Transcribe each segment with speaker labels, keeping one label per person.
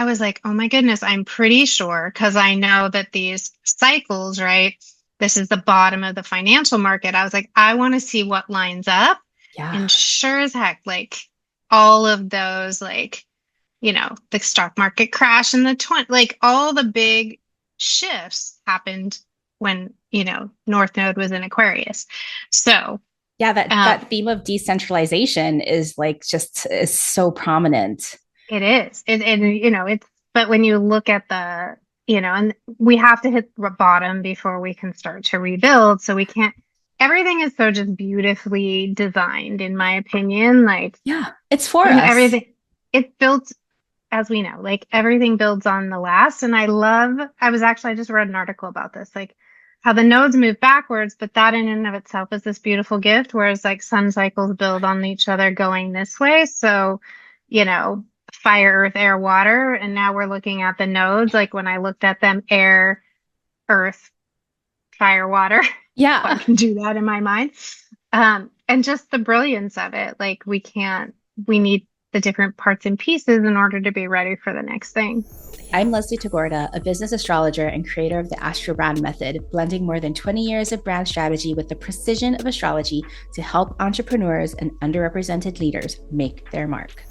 Speaker 1: I was like, oh my goodness, I'm pretty sure because I know that these cycles, right? This is the bottom of the financial market. I was like, I want to see what lines up.
Speaker 2: Yeah.
Speaker 1: And sure as heck, like all of those, like, the stock market crash in the 20, like all the big shifts happened when, North Node was in Aquarius. So,
Speaker 2: Yeah, that
Speaker 1: um,
Speaker 2: theme of decentralization is like just is so prominent.
Speaker 1: it is. But when you look at and we have to hit the bottom before we can start to rebuild. So we can't, everything is so just beautifully designed, in my opinion. Like,
Speaker 2: Yeah, it's for us.
Speaker 1: everything, it's built, as we know, like everything builds on the last. And I just read an article about this, like how the nodes move backwards, but that in and of itself is this beautiful gift, whereas like sun cycles build on each other going this way. So, you know, fire, earth, air, water. And now we're looking at the nodes. Like when I looked at them, air, earth, fire, water, if I
Speaker 2: Yeah.
Speaker 1: can do that in my mind. And just the brilliance of it. Like we need the different parts and pieces in order to be ready for the next thing.
Speaker 2: I'm Leslie Tagorda, a business astrologer and creator of the Astro Brand Method, blending more than 20 years of brand strategy with the precision of astrology to help entrepreneurs and underrepresented leaders make their mark.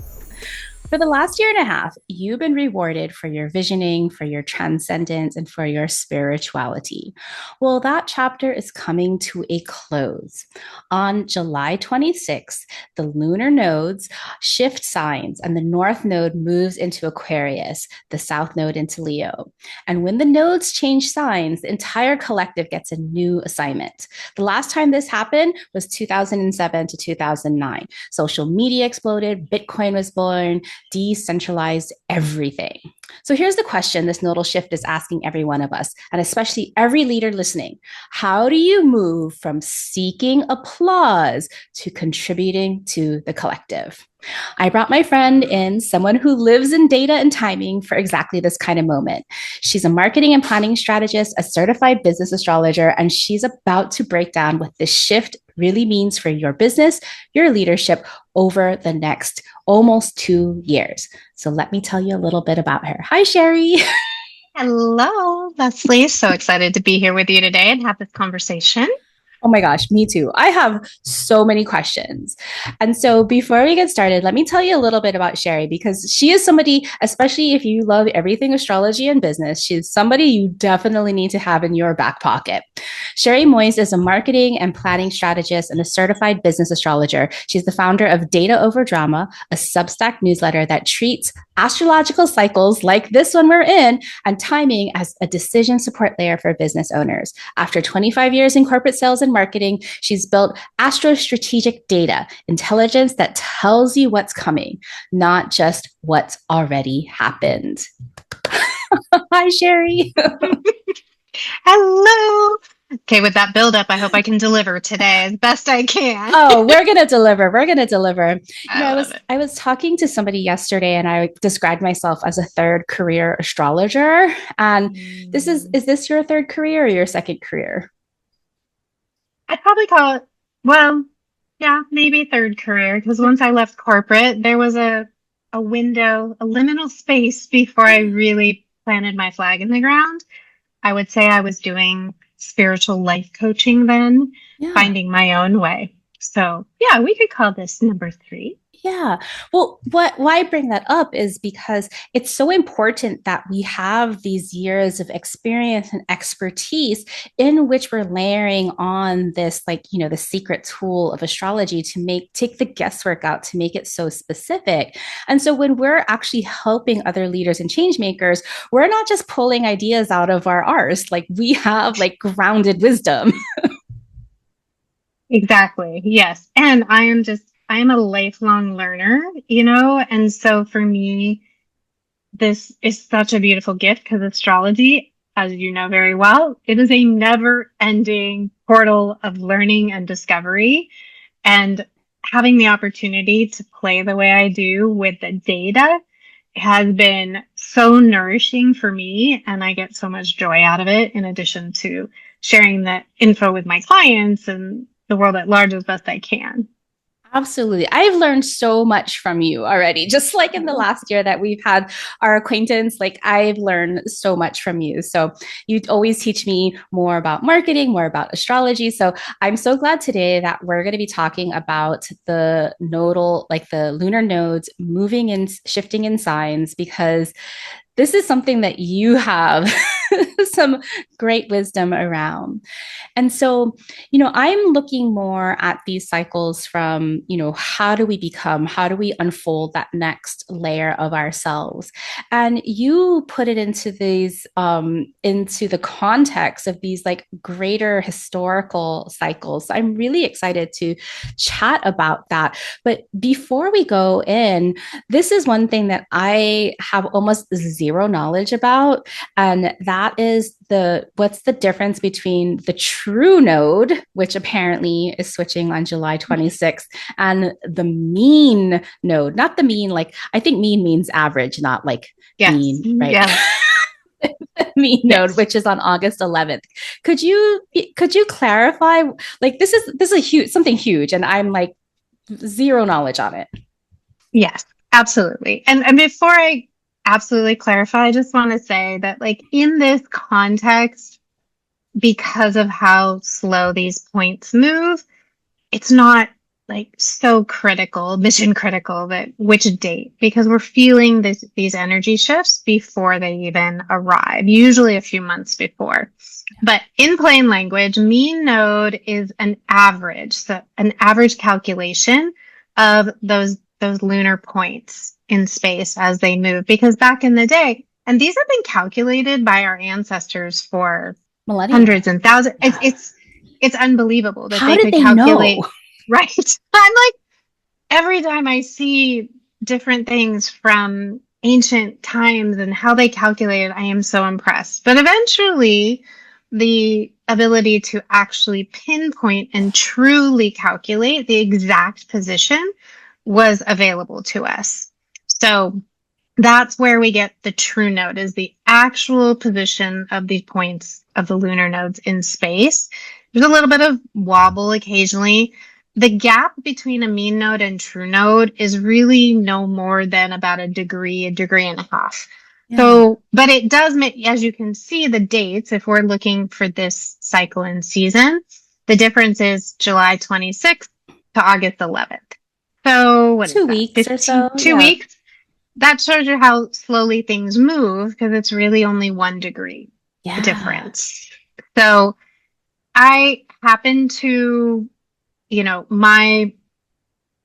Speaker 2: For the last year and a half, you've been rewarded for your visioning, for your transcendence, and for your spirituality. Well, that chapter is coming to a close. On July 26th, the lunar nodes shift signs, and the north node moves into Aquarius, the south node into Leo. And when the nodes change signs, the entire collective gets a new assignment. The last time this happened was 2007 to 2009. Social media exploded, Bitcoin was born, decentralized everything. So here's the question this nodal shift is asking every one of us, and especially every leader listening. How do you move from seeking applause to contributing to the collective? I brought my friend in, someone who lives in data and timing for exactly this kind of moment. She's a marketing and planning strategist, a certified business astrologer, and she's about to break down what this shift really means for your business, your leadership over the next almost 2 years. So let me tell you a little bit about her. Hi, Sheri.
Speaker 1: Hello, Leslie. So excited to be here with you today and have this conversation.
Speaker 2: Oh my gosh, me too. I have so many questions. And so before we get started, let me tell you a little bit about Sheri because she is somebody, especially if you love everything astrology and business, she's somebody you definitely need to have in your back pocket. Sheri Moise is a marketing and planning strategist and a certified business astrologer. She's the founder of Data Over Drama, a Substack newsletter that treats astrological cycles like this one we're in and timing as a decision support layer for business owners. After 25 years in corporate sales and marketing, she's built astro strategic data, intelligence that tells you what's coming, not just what's already happened. Hi, Sheri.
Speaker 1: Hello. Okay, with that build up, I hope I can deliver today as best I can.
Speaker 2: Oh, we're gonna deliver. We're gonna deliver. You know,
Speaker 1: I
Speaker 2: I
Speaker 1: love
Speaker 2: was
Speaker 1: it.
Speaker 2: I was talking to somebody yesterday, and I described myself as a third career astrologer. And this
Speaker 1: Mm.
Speaker 2: is this your third career or your second career?
Speaker 1: I'd probably call it, well, yeah, maybe third career, because once I left corporate, there was a window, a liminal space before I really planted my flag in the ground. I would say I was doing spiritual life coaching then,
Speaker 2: Yeah.
Speaker 1: finding my own way. So, yeah, we could call this number three.
Speaker 2: Yeah. Well, why I bring that up is because it's so important that we have these years of experience and expertise in which we're layering on this, like, the secret tool of astrology to take the guesswork out to make it so specific. And so when we're actually helping other leaders and change makers, we're not just pulling ideas out of our arse. Like we have like grounded wisdom.
Speaker 1: Exactly. Yes. And I am a lifelong learner, and so for me, this is such a beautiful gift because astrology, as you know very well, it is a never ending portal of learning and discovery. And having the opportunity to play the way I do with the data has been so nourishing for me. And I get so much joy out of it, in addition to sharing that info with my clients and the world at large as best I can.
Speaker 2: Absolutely. I've learned so much from you already. Just like in the last year that we've had our acquaintance, like I've learned so much from you. So you always teach me more about marketing, more about astrology. So I'm so glad today that we're going to be talking about the nodal, like the lunar nodes moving and shifting in signs, because this is something that you have some great wisdom around. And so, I'm looking more at these cycles from, how do we become, how do we unfold that next layer of ourselves? And you put it into the context of these like greater historical cycles. So I'm really excited to chat about that. But before we go in, this is one thing that I have almost zero knowledge about. And that is what's the difference between the true node, which apparently is switching on July 26th, and the mean node. Not the mean, like I think mean means average, not like
Speaker 1: Yes.
Speaker 2: mean, right?
Speaker 1: Yeah.
Speaker 2: Mean
Speaker 1: Yes.
Speaker 2: node, which is on August 11th. Could you clarify? Like this is a huge something huge, and I'm like zero knowledge on it.
Speaker 1: Yes, absolutely. And before I absolutely clarify, I just want to say that like in this context, because of how slow these points move, it's not like so critical, mission critical that which date, because we're feeling these energy shifts before they even arrive, usually a few months before. But in plain language, mean node is an average, so an average calculation of those lunar points in space as they move. Because back in the day, and these have been calculated by our ancestors for
Speaker 2: Millennia.
Speaker 1: hundreds and thousands. It's unbelievable that
Speaker 2: How
Speaker 1: they
Speaker 2: did
Speaker 1: could
Speaker 2: they know?
Speaker 1: calculate. Right. I'm like, every time I see different things from ancient times and how they calculated, I am so impressed. But eventually, the ability to actually pinpoint and truly calculate the exact position was available to us. So that's where we get the true node, is the actual position of the points of the lunar nodes in space. There's a little bit of wobble occasionally. The gap between a mean node and true node is really no more than about a degree and a half.
Speaker 2: Yeah.
Speaker 1: So, but it does make, as you can see, the dates, if we're looking for this cycle and season, the difference is July 26th to August 11th. So what is
Speaker 2: 2 weeks
Speaker 1: that?
Speaker 2: or so.
Speaker 1: 2 weeks? That shows you how slowly things move, because it's really only 1 degree difference. So I happen to, my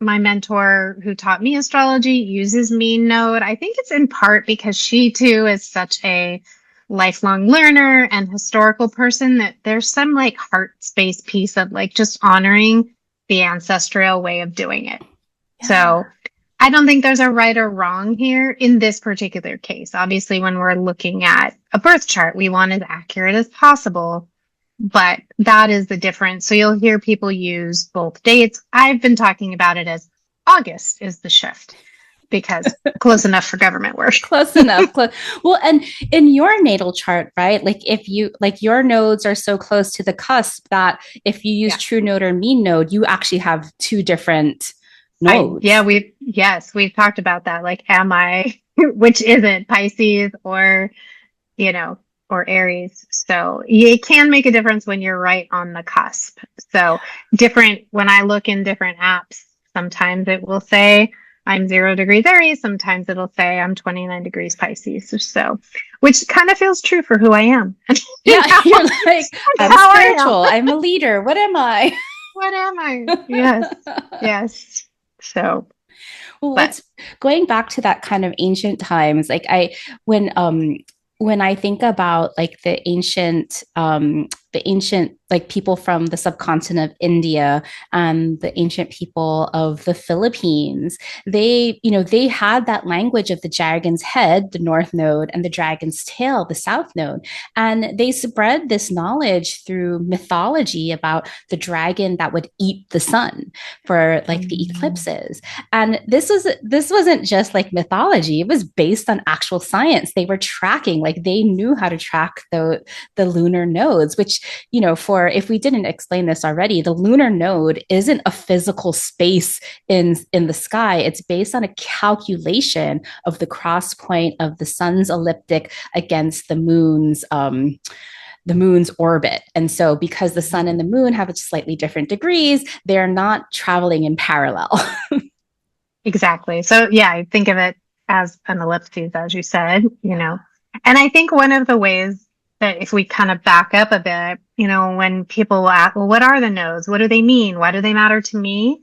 Speaker 1: mentor who taught me astrology uses mean node. I think it's in part because she too is such a lifelong learner and historical person that there's some like heart space piece of like just honoring the ancestral way of doing it. Yeah. So I don't think there's a right or wrong here in this particular case. Obviously, when we're looking at a birth chart, we want as accurate as possible, but that is the difference. So you'll hear people use both dates. I've been talking about it as August is the shift, because close enough for government work.
Speaker 2: Close enough. Well, and in your natal chart, right? Like if you like your nodes are so close to the cusp that if you use true node or mean node, you actually have two different nodes.
Speaker 1: We've talked about that. Like, am I, which is it, Pisces or, or Aries? So it can make a difference when you're right on the cusp. So when I look in different apps, sometimes it will say I'm 0 degrees Aries. Sometimes it'll say I'm 29 degrees Pisces. So, which kind of feels true for who I am.
Speaker 2: Yeah, you're like, I'm spiritual. I'm a leader. What am I?
Speaker 1: What am I? Yes. Yes. So,
Speaker 2: well, going back to that kind of ancient times, like when I think about like the ancient like people from the subcontinent of India and the ancient people of the Philippines, they had that language of the dragon's head, the north node, and the dragon's tail, the south node. And they spread this knowledge through mythology about the dragon that would eat the sun for like the eclipses. And this wasn't just like mythology, it was based on actual science. They were tracking, like they knew how to track the lunar nodes, which for if we didn't explain this already, the lunar node isn't a physical space in the sky. It's based on a calculation of the cross point of the sun's ecliptic against the moon's orbit. And so because the sun and the moon have slightly different degrees, they're not traveling in parallel.
Speaker 1: Exactly. So yeah, I think of it as an ellipses, as you said, and I think one of the ways that if we kind of back up a bit, when people ask, well, what are the nodes? What do they mean? Why do they matter to me?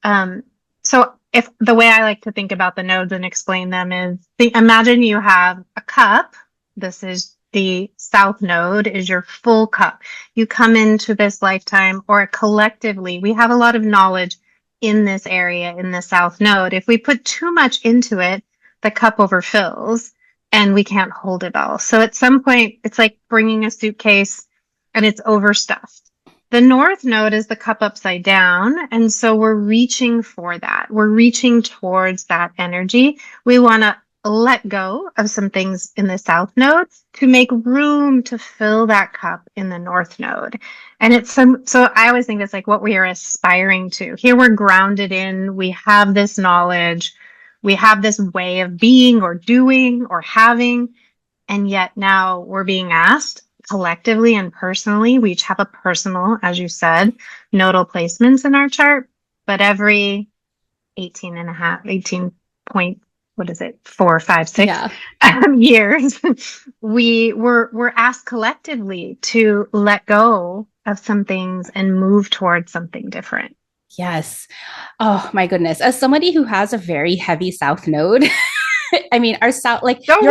Speaker 1: Um, so if the way I like to think about the nodes and explain them is imagine you have a cup. This is the south node is your full cup. You come into this lifetime or collectively, we have a lot of knowledge in this area in the south node. If we put too much into it, the cup overfills and we can't hold it all. So at some point, it's like bringing a suitcase and it's overstuffed. The north node is the cup upside down. And so we're reaching for that. We're reaching towards that energy. We want to let go of some things in the south node to make room to fill that cup in the north node. And so I always think it's like what we are aspiring to. Here we're grounded in, we have this knowledge, we have this way of being or doing or having. And yet now we're being asked collectively and personally, we each have a personal, as you said, nodal placements in our chart, but every 18 point, what is it, 4, 5, 6
Speaker 2: Yeah.
Speaker 1: years, we're asked collectively to let go of some things and move towards something different.
Speaker 2: Yes. Oh my goodness. As somebody who has a very heavy south node, I mean, our south, like
Speaker 1: Don't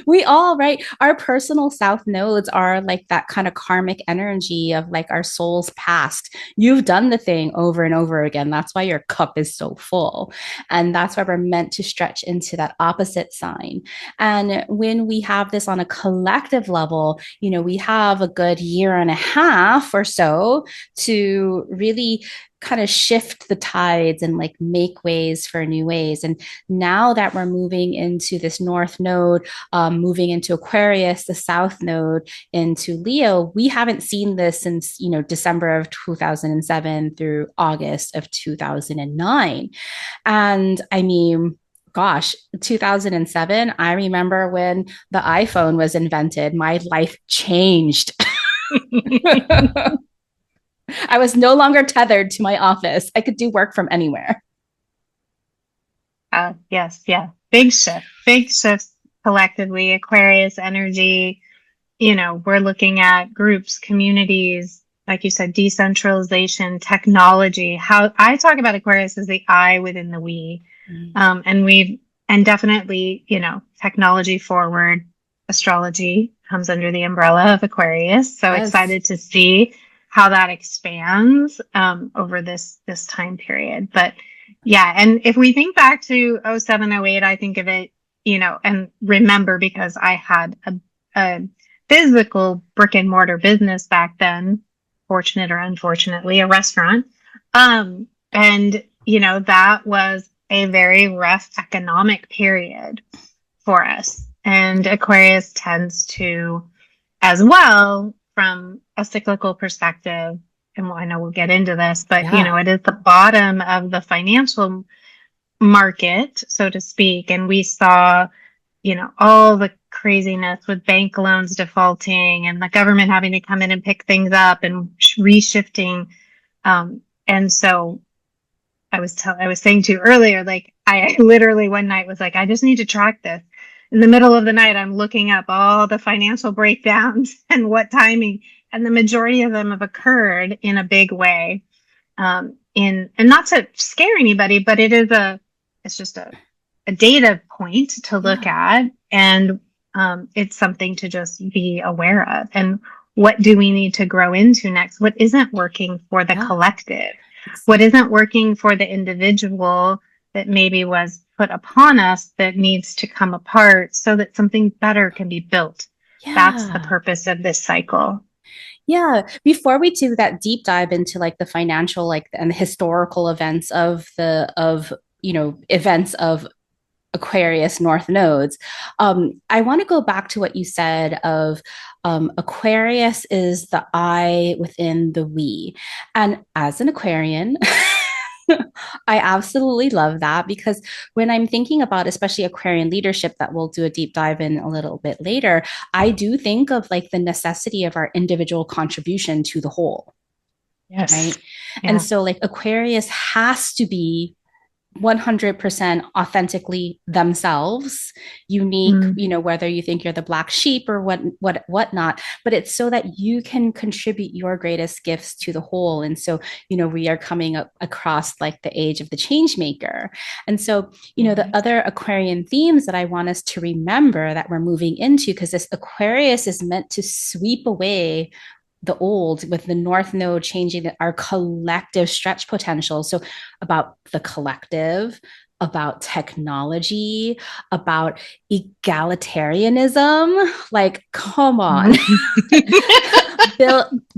Speaker 1: we
Speaker 2: all, right? Our personal south nodes are like that kind of karmic energy of like our soul's past. You've done the thing over and over again. That's why your cup is so full. And that's why we're meant to stretch into that opposite sign. And when we have this on a collective level, we have a good year and a half or so to really kind of shift the tides and like make ways for new ways. And now that we're moving into this north node, moving into Aquarius, the south node into Leo, we haven't seen this since, December of 2007 through August of 2009. And I mean, gosh, 2007, I remember when the iPhone was invented, my life changed. I was no longer tethered to my office. I could do work from anywhere.
Speaker 1: Yes, yeah. Big shifts collectively. Aquarius energy, we're looking at groups, communities, like you said, decentralization, technology. How I talk about Aquarius as the I within the we. And definitely, technology forward astrology comes under the umbrella of Aquarius. So
Speaker 2: Yes.
Speaker 1: excited to see how that expands over this time period. But yeah, and if we think back to 07, 08, I think of it, and remember because I had a physical brick and mortar business back then, fortunate or unfortunately, a restaurant. And, that was a very rough economic period for us. And Aquarius tends to, as well, from a cyclical perspective, and I know we'll get into this, but it is the bottom of the financial market, so to speak. And we saw, all the craziness with bank loans defaulting and the government having to come in and pick things up and reshifting. And so I was saying to you earlier, like I literally one night was like, I just need to track this. In the middle of the night, I'm looking up all the financial breakdowns and what timing, and the majority of them have occurred in a big way. And not to scare anybody, but it's just a data point to look at, and it's something to just be aware of. And what do we need to grow into next? What isn't working for the collective? What isn't working for the individual that maybe was put upon us that needs to come apart so that something better can be built? That's the purpose of this cycle.
Speaker 2: Yeah. Before we do that deep dive into like the financial, like and the historical events of events of Aquarius North nodes. I want to go back to what you said of Aquarius is the I within the we. And as an Aquarian, I absolutely love that because when I'm thinking about especially Aquarian leadership that we'll do a deep dive in a little bit later, I do think of like the necessity of our individual contribution to the whole,
Speaker 1: Yes.
Speaker 2: right? And
Speaker 1: Yeah.
Speaker 2: so like Aquarius has to be 100% authentically themselves, unique,
Speaker 1: Mm.
Speaker 2: whether you think you're the black sheep or whatnot, but it's so that you can contribute your greatest gifts to the whole. And so, we are coming up across like the age of the change maker. And so, the
Speaker 1: Yeah.
Speaker 2: other Aquarian themes that I want us to remember that we're moving into, because this Aquarius is meant to sweep away the old with the North Node changing our collective stretch potential. So, about the collective, about technology, about egalitarianism. Like, come on.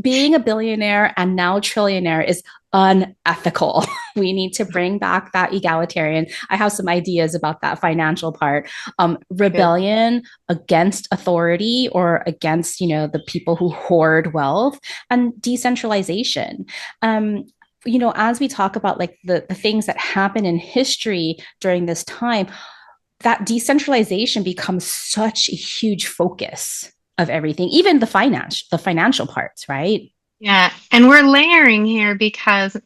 Speaker 2: Being a billionaire and now trillionaire is unethical. We need to bring back that egalitarian. I have some ideas about that financial part. Rebellion against authority or against, the people who hoard wealth, and decentralization. As we talk about like the things that happen in history during this time, that decentralization becomes such a huge focus of everything, even the financial parts, right?
Speaker 1: Yeah, and we're layering here because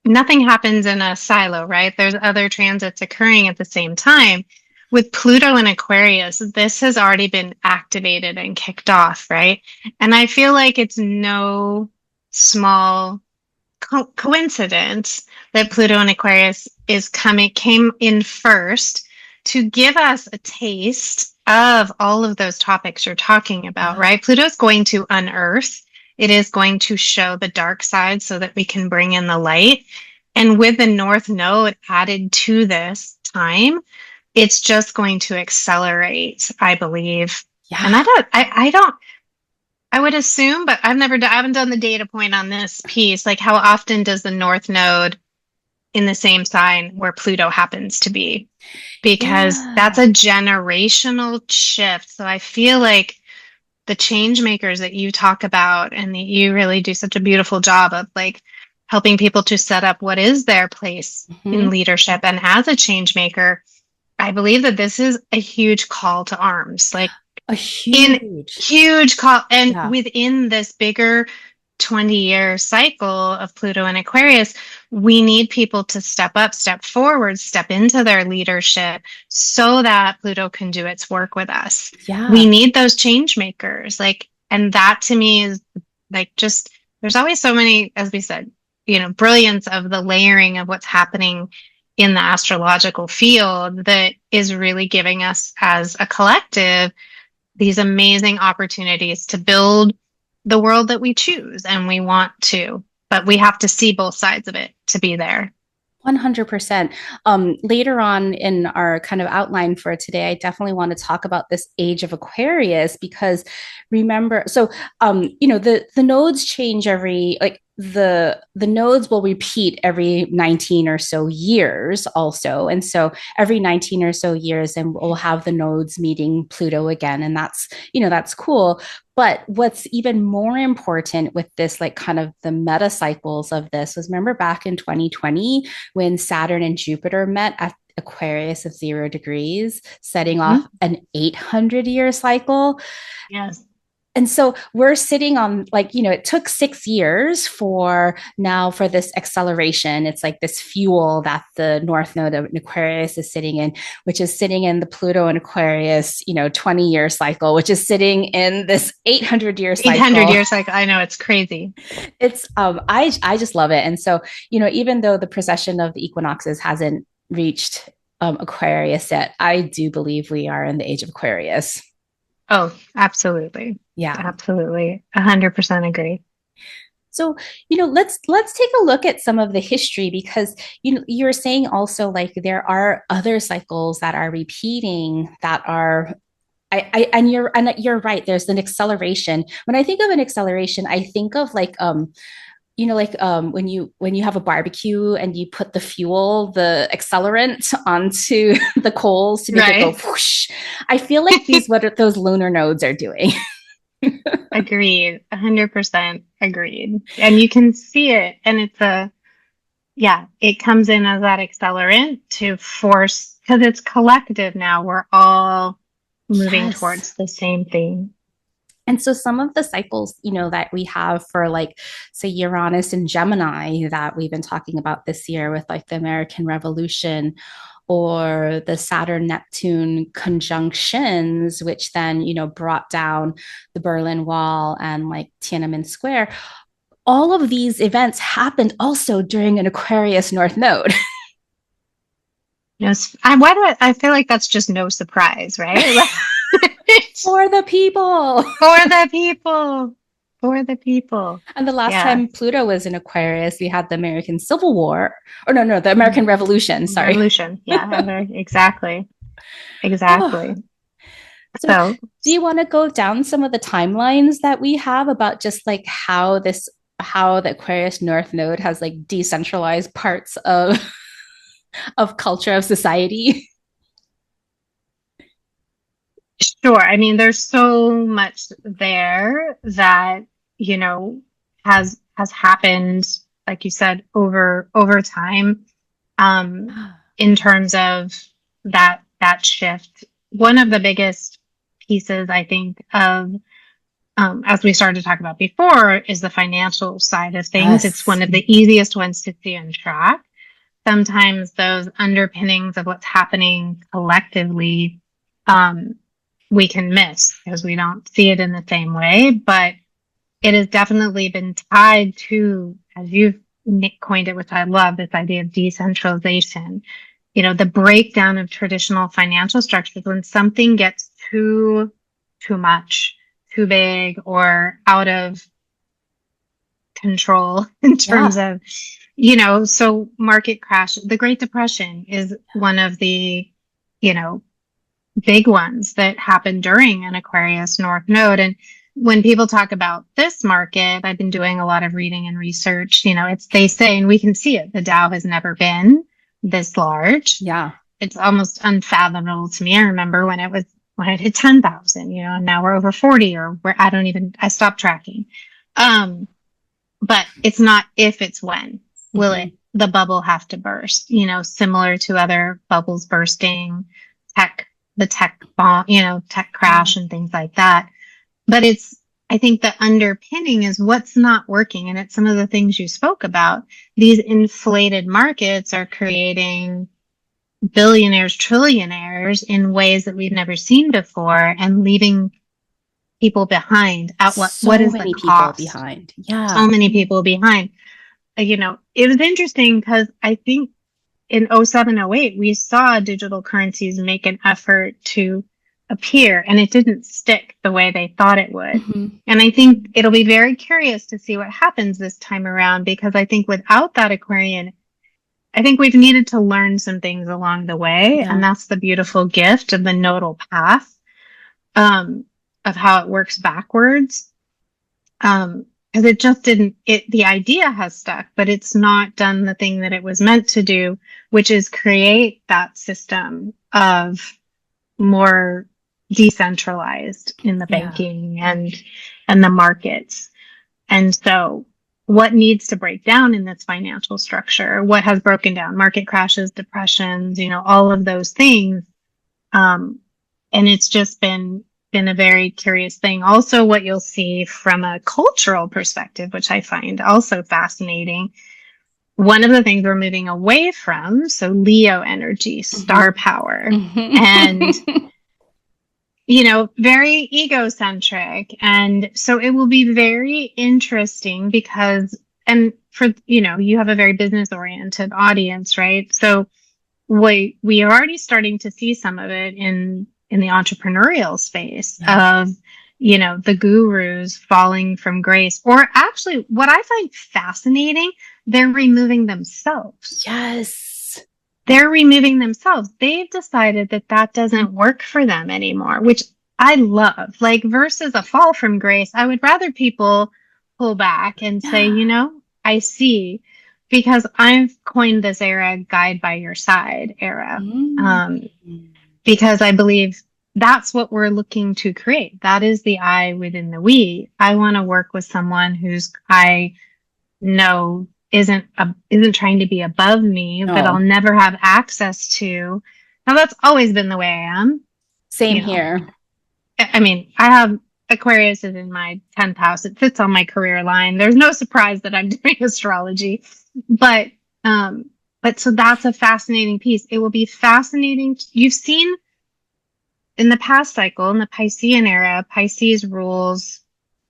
Speaker 1: nothing happens in a silo, right? There's other transits occurring at the same time. With Pluto and Aquarius, this has already been activated and kicked off, right? And I feel like it's no small coincidence that Pluto and Aquarius came in first to give us a taste of all of those topics you're talking about,
Speaker 2: Yeah.
Speaker 1: right? Pluto's going to unearth. It is going to show the dark side so that we can bring in the light. And with the North Node added to this time, it's just going to accelerate, I believe. And
Speaker 2: Yeah.
Speaker 1: I would assume, but I haven't done the data point on this piece. Like, how often does the North Node in the same sign where Pluto happens to be? Because that's
Speaker 2: Yeah.
Speaker 1: a generational shift. So I feel like the change makers that you talk about and that you really do such a beautiful job of like helping people to set up what is their place in
Speaker 2: Mm-hmm.
Speaker 1: leadership. And as a change maker, I believe that this is a huge call to arms. Like,
Speaker 2: A
Speaker 1: in
Speaker 2: huge,
Speaker 1: huge call and
Speaker 2: yeah.
Speaker 1: within this bigger 20-year cycle of Pluto and Aquarius, we need people to step up, step forward, step into their leadership so that Pluto can do its work with us. We
Speaker 2: Yeah.
Speaker 1: need those change makers. Like, and that to me is like just there's always so many, as we said, brilliance of the layering of what's happening in the astrological field that is really giving us as a collective these amazing opportunities to build the world that we choose and we want to, but we have to see both sides of it to be there.
Speaker 2: 100%. Later on in our kind of outline for today, I definitely want to talk about this age of Aquarius because remember, so the nodes change every like the nodes will repeat every 19 or so years also. And so every 19 or so years, and we'll have the nodes meeting Pluto again. And that's cool. But what's even more important with this, like kind of the meta cycles of this, was remember back in 2020 when Saturn and Jupiter met at Aquarius of 0 degrees, setting off
Speaker 1: Mhm.
Speaker 2: an 800-year cycle.
Speaker 1: Yes.
Speaker 2: And so we're sitting on like, it took 6 years for this acceleration. It's like this fuel that the North Node of Aquarius is sitting in, which is sitting in the Pluto and Aquarius, 20-year cycle, which is sitting in this 800-year
Speaker 1: 800
Speaker 2: cycle.
Speaker 1: years cycle. I know it's crazy.
Speaker 2: It's I just love it. And so, even though the precession of the equinoxes hasn't reached Aquarius yet, I do believe we are in the age of Aquarius.
Speaker 1: Oh, absolutely.
Speaker 2: Yeah.
Speaker 1: Absolutely. 100% agree.
Speaker 2: So, let's take a look at some of the history because you're saying also like there are other cycles that are repeating that are and you're right. There's an acceleration. When I think of an acceleration, I think of like like when you have a barbecue and you put the accelerant onto the coals to make it go
Speaker 1: Right.
Speaker 2: whoosh. I feel like these what those lunar nodes are doing.
Speaker 1: Agreed. 100% agreed. And you can see it. And yeah, it comes in as that accelerant to force, because it's collective now. We're all moving
Speaker 2: Yes.
Speaker 1: towards the same thing.
Speaker 2: And so some of the cycles, that we have for like, say, Uranus and Gemini that we've been talking about this year with like the American Revolution or the Saturn Neptune conjunctions, which then, brought down the Berlin Wall and like Tiananmen Square. All of these events happened also during an Aquarius North Node.
Speaker 1: Yes. I feel like that's just no surprise, right?
Speaker 2: For the people.
Speaker 1: For the people. For the people.
Speaker 2: And the last
Speaker 1: Yeah.
Speaker 2: time Pluto was in Aquarius, we had the American Civil War, or no, the American Revolution. Sorry.
Speaker 1: Revolution. Yeah, exactly.
Speaker 2: Oh.
Speaker 1: Exactly.
Speaker 2: So,
Speaker 1: So,
Speaker 2: do you want to go down some of the timelines that we have about just like how the Aquarius North Node has like decentralized parts of of culture of society?
Speaker 1: sure. I mean, there's so much there that, you know, has happened, like you said, over time, um, in terms of that shift. One of the biggest pieces, I think, of as we started to talk about before, is the financial side of things. It's
Speaker 2: Yes.
Speaker 1: one of the easiest ones to see and track. Sometimes those underpinnings of what's happening collectively, um, we can miss because we don't see it in the same way. But it has definitely been tied to, as you've coined it, which I love, this idea of decentralization. You know, the breakdown of traditional financial structures when something gets too much, too big, or out of control in terms
Speaker 2: Yeah.
Speaker 1: of, so market crash. The Great Depression is one of the, you know, big ones that happened during an Aquarius North Node. And when people talk about this market, I've been doing a lot of reading and research. They say, and we can see it, the Dow has never been this large.
Speaker 2: Yeah.
Speaker 1: It's almost unfathomable to me. I remember when it hit 10,000, and now we're over 40, or I stopped tracking. But it's not if, it's when. Will
Speaker 2: Mm-hmm.
Speaker 1: it, the bubble have to burst, similar to other bubbles bursting, the tech bomb, tech crash and things like that. But I think the underpinning is what's not working. And it's some of the things you spoke about. These inflated markets are creating billionaires, trillionaires in ways that we've never seen before, and leaving people behind. At what
Speaker 2: So
Speaker 1: is the
Speaker 2: many people
Speaker 1: cost?
Speaker 2: behind. Yeah.
Speaker 1: So many people behind. It was interesting because I think in 0708 we saw digital currencies make an effort to appear, and it didn't stick the way they thought it would.
Speaker 2: Mm-hmm.
Speaker 1: And I think it'll be very curious to see what happens this time around, because I think without that Aquarian, I think we've needed to learn some things along the way. And
Speaker 2: Yeah.
Speaker 1: that's the beautiful gift of the nodal path, um, of how it works backwards. Because it just didn't, the idea has stuck, but it's not done the thing that it was meant to do, which is create that system of more decentralized in the
Speaker 2: Yeah.
Speaker 1: banking and the markets. And so what needs to break down in this financial structure? What has broken down? Market crashes, depressions, all of those things. And it's just been a very curious thing. Also, what you'll see from a cultural perspective, which I find also fascinating. One of the things we're moving away from, so Leo energy, star power, and
Speaker 2: Mm-hmm.
Speaker 1: very egocentric. And so it will be very interesting because, and for, you have a very business oriented audience, right? So we are already starting to see some of it in the entrepreneurial space
Speaker 2: Yeah.
Speaker 1: of, the gurus falling from grace, or actually what I find fascinating, they're removing themselves.
Speaker 2: Yes.
Speaker 1: They're removing themselves. They've decided that doesn't work for them anymore, which I love. Like, versus a fall from grace, I would rather people pull back and say,
Speaker 2: Yeah.
Speaker 1: I see, because I've coined this era guide by your side era.
Speaker 2: Mm.
Speaker 1: Um, because I believe that's what we're looking to create. That is the I within the we. I want to work with someone whose I know isn't trying to be above me, but I'll
Speaker 2: No,
Speaker 1: never have access to. Now that's always been the way I am,
Speaker 2: same
Speaker 1: you know.
Speaker 2: here.
Speaker 1: I mean, I have Aquarius is in my 10th house. It fits on my career line. There's no surprise that I'm doing astrology, but um, but so that's a fascinating piece. It will be fascinating. You've seen in the past cycle, in the Piscean era, Pisces rules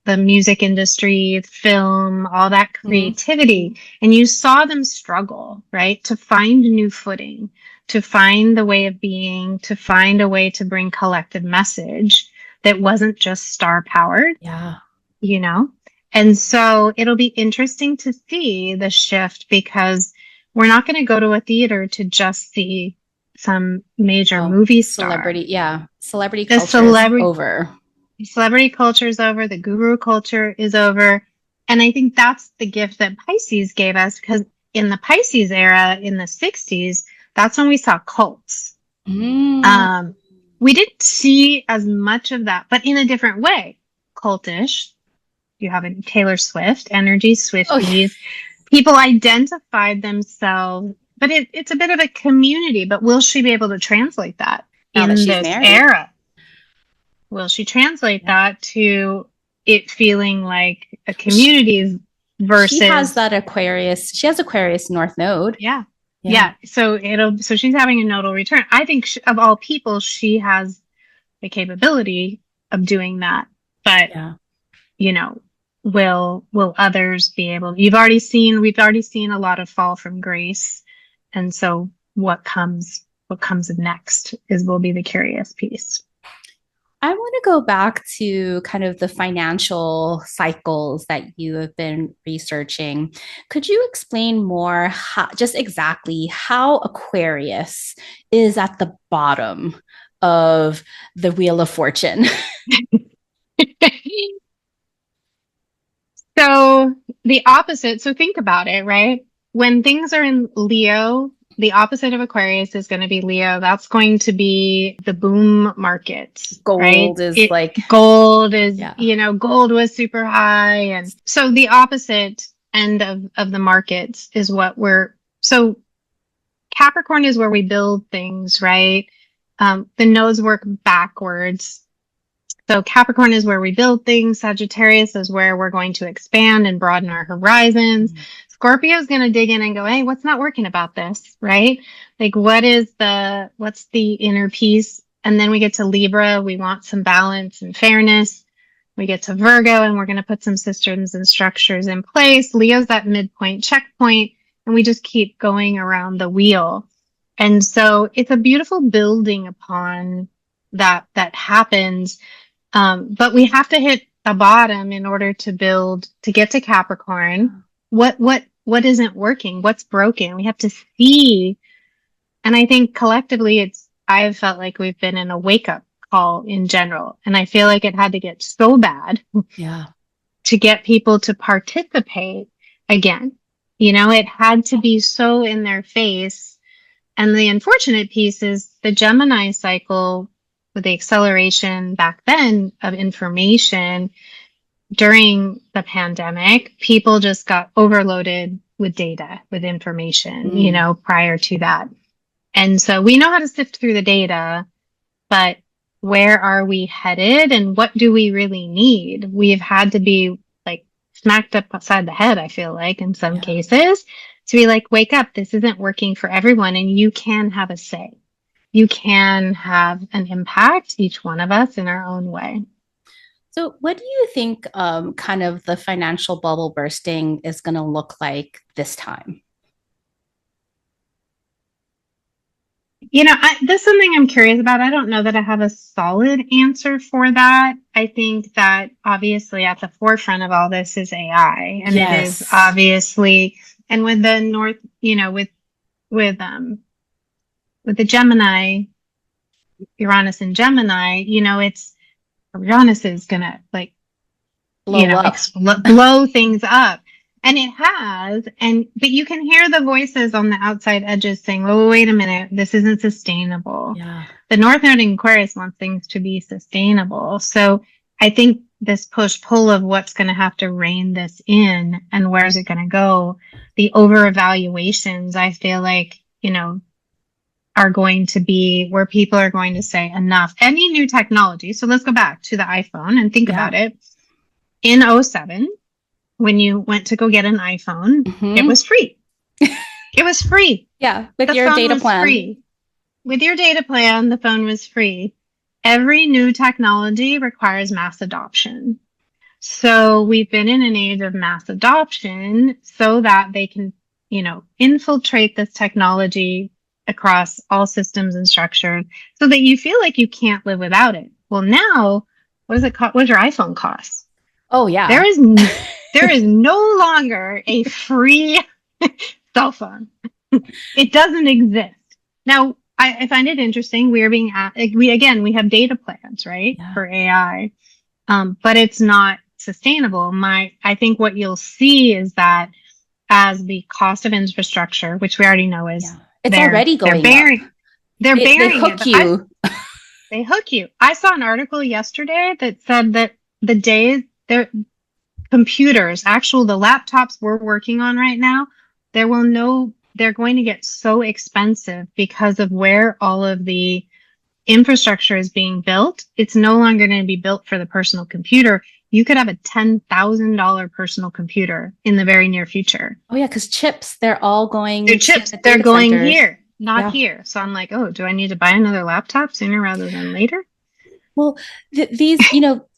Speaker 1: the music industry, film, all that
Speaker 2: Mhm.
Speaker 1: creativity. And you saw them struggle, right? To find new footing, to find the way of being, to find a way to bring collective message that wasn't just star powered,
Speaker 2: Yeah.
Speaker 1: you know? And so it'll be interesting to see the shift because we're not going to go to a theater to just see some major
Speaker 2: Oh,
Speaker 1: movie star.
Speaker 2: celebrity. Yeah. Celebrity
Speaker 1: The
Speaker 2: culture is
Speaker 1: celebrity
Speaker 2: over.
Speaker 1: celebrity culture is over, the guru culture is over. And I think that's the gift that Pisces gave us because in the Pisces era in the 60s, that's when we saw cults.
Speaker 2: Mm.
Speaker 1: Um, we didn't see as much of that, but in a different way. Cultish. You have a Taylor Swift, energy,
Speaker 2: Oh, yeah.
Speaker 1: Swifties. People identified themselves, but it's a bit of a community. But will she be able to translate that
Speaker 2: Now that
Speaker 1: in
Speaker 2: she's
Speaker 1: this
Speaker 2: married.
Speaker 1: era? Will she translate
Speaker 2: Yeah.
Speaker 1: that to it feeling like a
Speaker 2: She,
Speaker 1: community
Speaker 2: she has
Speaker 1: versus,
Speaker 2: that Aquarius. She has Aquarius North Node.
Speaker 1: yeah,
Speaker 2: Yeah.
Speaker 1: yeah. So she's having a nodal return. I think of all people, she has the capability of doing that. But,
Speaker 2: Yeah.
Speaker 1: you know, will others be able, we've already seen a lot of fall from grace. And so what comes next will be the curious piece.
Speaker 2: I want to go back to kind of the financial cycles that you have been researching. Could you explain more how, just exactly how Aquarius is at the bottom of the Wheel of Fortune?
Speaker 1: So the opposite, so think about it, right? When things are in Leo, the opposite of Aquarius is going to be Leo. That's going to be the boom markets, right?
Speaker 2: Gold is
Speaker 1: It
Speaker 2: like,
Speaker 1: gold is,
Speaker 2: yeah.
Speaker 1: gold was super high. And so the opposite end of the markets is so Capricorn is where we build things, right? The nodes work backwards. So Capricorn is where we build things. Sagittarius is where we're going to expand and broaden our horizons. Scorpio is going to dig in and go, hey, what's not working about this? Right? Like, what's the inner peace? And then we get to Libra. We want some balance and fairness. We get to Virgo and we're going to put some systems and structures in place. Leo's that midpoint checkpoint and we just keep going around the wheel. And so it's a beautiful building upon that happens, but we have to hit a bottom in order to get to Capricorn. What isn't working? What's broken? We have to see. And I think collectively I've felt like we've been in a wake up call in general. And I feel like it had to get so bad
Speaker 2: Yeah.
Speaker 1: to get people to participate again. It had to be so in their face. And the unfortunate piece is the Gemini cycle with the acceleration back then of information during the pandemic, people just got overloaded with data, with information,
Speaker 2: Mm.
Speaker 1: prior to that. And so we know how to sift through the data, but where are we headed and what do we really need? We've had to be like smacked up upside the head, I feel like, in some
Speaker 2: Yeah.
Speaker 1: cases, to be like, wake up, this isn't working for everyone, and you can have a say. You can have an impact, each one of us in our own way.
Speaker 2: So, what do you think kind of the financial bubble bursting is going to look like this time?
Speaker 1: This is something I'm curious about. I don't know that I have a solid answer for that. I think that obviously at the forefront of all this is AI, and it is
Speaker 2: Yes.
Speaker 1: obviously, and with the North, with the Gemini, Uranus and Gemini, it's Uranus is gonna like,
Speaker 2: Blow up.
Speaker 1: blow things up. And it has, but you can hear the voices on the outside edges saying, "Oh, wait a minute, this isn't sustainable."
Speaker 2: Yeah.
Speaker 1: The North Node in Aquarius wants things to be sustainable. So I think this push-pull of what's going to have to rein this in and where's it going to go, the over-evaluations, I feel like, are going to be where people are going to say enough. Any new technology. So let's go back to the iPhone and think about it. In '07, when you went to go get an iPhone, it was free. It was free.
Speaker 2: Yeah, with your data plan.
Speaker 1: Free. With your data plan, the phone was free. Every new technology requires mass adoption. So we've been in an age of mass adoption so that they can, infiltrate this technology across all systems and structures so that you feel like you can't live without it. Well, now, what does it cost? What does your iPhone cost?
Speaker 2: Oh, yeah.
Speaker 1: There is no longer a free cell phone. It doesn't exist. Now, I find it interesting. We have data plans, right? Yeah. For AI. But it's not sustainable. I think what you'll see is that as the cost of infrastructure, which we already know is
Speaker 2: it's already going up.
Speaker 1: They
Speaker 2: hook you.
Speaker 1: They hook you. I saw an article yesterday that said that the days their computers, the laptops we're working on right now, they're going to get so expensive because of where all of the infrastructure is being built. It's no longer going to be built for the personal computer. You could have a $10,000 personal computer in the very near future.
Speaker 2: Oh yeah, because chips, they're all going.
Speaker 1: They're going here, not here. So I'm like, oh, do I need to buy another laptop sooner rather than later?
Speaker 2: Well, these,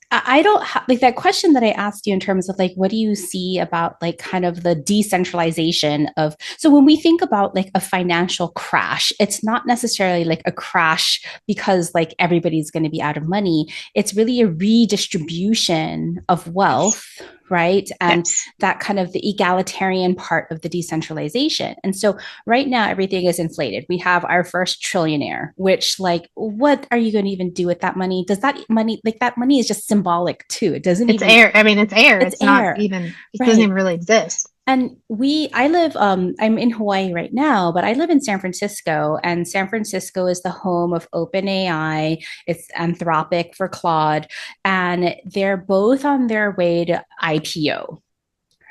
Speaker 2: I don't like that question that I asked you in terms of like, what do you see about like kind of the decentralization of, so when we think about like a financial crash, it's not necessarily like a crash because like everybody's going to be out of money. It's really a redistribution of wealth, right? And that kind of the egalitarian part of the decentralization. And so right now, everything is inflated. We have our first trillionaire, which like, what are you going to even do with that money? Does that money, like that money is just symbolic too. It doesn't
Speaker 1: it's air. I mean, it's air. It's
Speaker 2: air.
Speaker 1: Not even, it doesn't even really exist.
Speaker 2: And I live, I'm in Hawaii right now, but I live in San Francisco, and San Francisco is the home of OpenAI. It's Anthropic for Claude, and they're both on their way to IPO.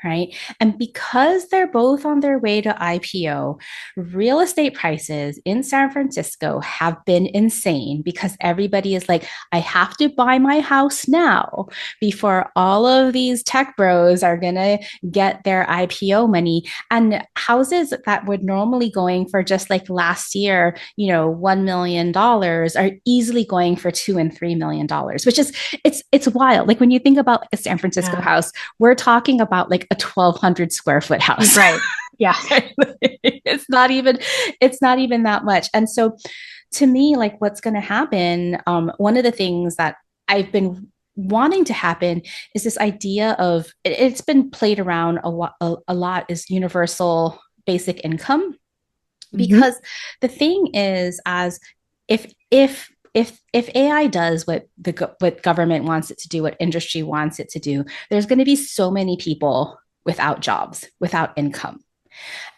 Speaker 2: Right. And because they're both on their way to IPO, real estate prices in San Francisco have been insane because everybody is like, I have to buy my house now before all of these tech bros are going to get their IPO money. And houses that would normally going for just like last year, $1 million are easily going for $2 and $3 million, which is, it's wild. Like when you think about a San Francisco house, we're talking about like a 1,200 square foot house.
Speaker 1: Right. Yeah.
Speaker 2: It's not even that much. And so to me, like what's going to happen, one of the things that I've been wanting to happen is this idea of, it's been played around a lot is universal basic income. Because the thing is, as if AI does what government wants it to do, what industry wants it to do, there's going to be so many people without jobs, without income.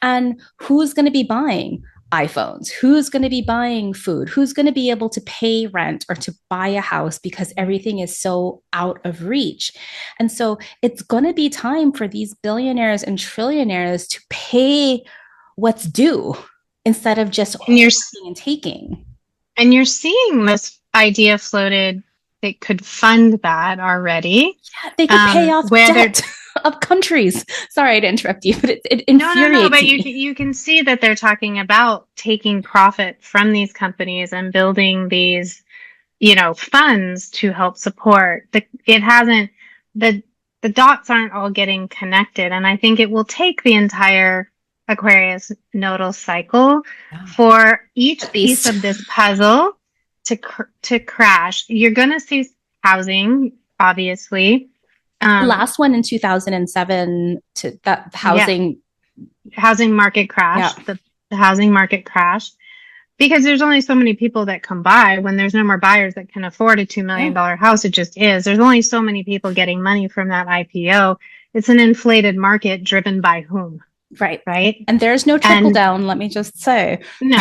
Speaker 2: And who's going to be buying iPhones? Who's going to be buying food? Who's going to be able to pay rent or to buy a house because everything is so out of reach? And so it's going to be time for these billionaires and trillionaires to pay what's due instead of just taking.
Speaker 1: And you're seeing this idea floated that could fund that already.
Speaker 2: Yeah, they could pay off debt of countries. Sorry to interrupt you, but it infuriates
Speaker 1: No, but
Speaker 2: me.
Speaker 1: you can see that they're talking about taking profit from these companies and building these, funds to help support. The dots aren't all getting connected, and I think it will take the entire Aquarius nodal cycle for each piece of this puzzle to crash. You're going to see housing, obviously.
Speaker 2: Last one in 2007 to that housing
Speaker 1: market crash. Yeah. The housing market crash, because there's only so many people that come by. When there's no more buyers that can afford a $2 million house, it just is. There's only so many people getting money from that IPO. it's an inflated market driven by whom,
Speaker 2: Right.
Speaker 1: right?
Speaker 2: And there's no trickle
Speaker 1: And
Speaker 2: down, let me just say.
Speaker 1: no.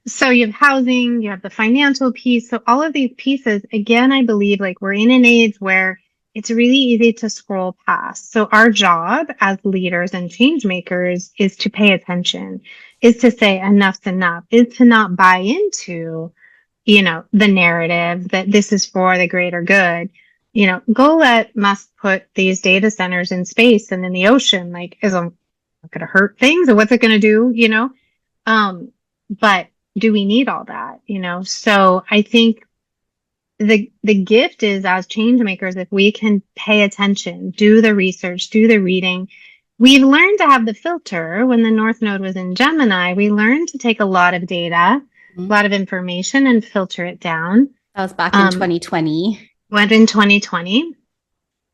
Speaker 1: So you have housing, you have the financial piece. So all of these pieces, again, I believe like we're in an age where it's really easy to scroll past. So our job as leaders and change makers is to pay attention, is to say enough's enough, is to not buy into, the narrative that this is for the greater good. Go let Musk put these data centers in space and in the ocean. Like, is it going to hurt things or what's it going to do? But do we need all that? So I think the gift is as change makers, if we can pay attention, do the research, do the reading. We've learned to have the filter. When the North Node was in Gemini, we learned to take a lot of data, a lot of information and filter it down.
Speaker 2: That was back in 2020.
Speaker 1: Went in 2020.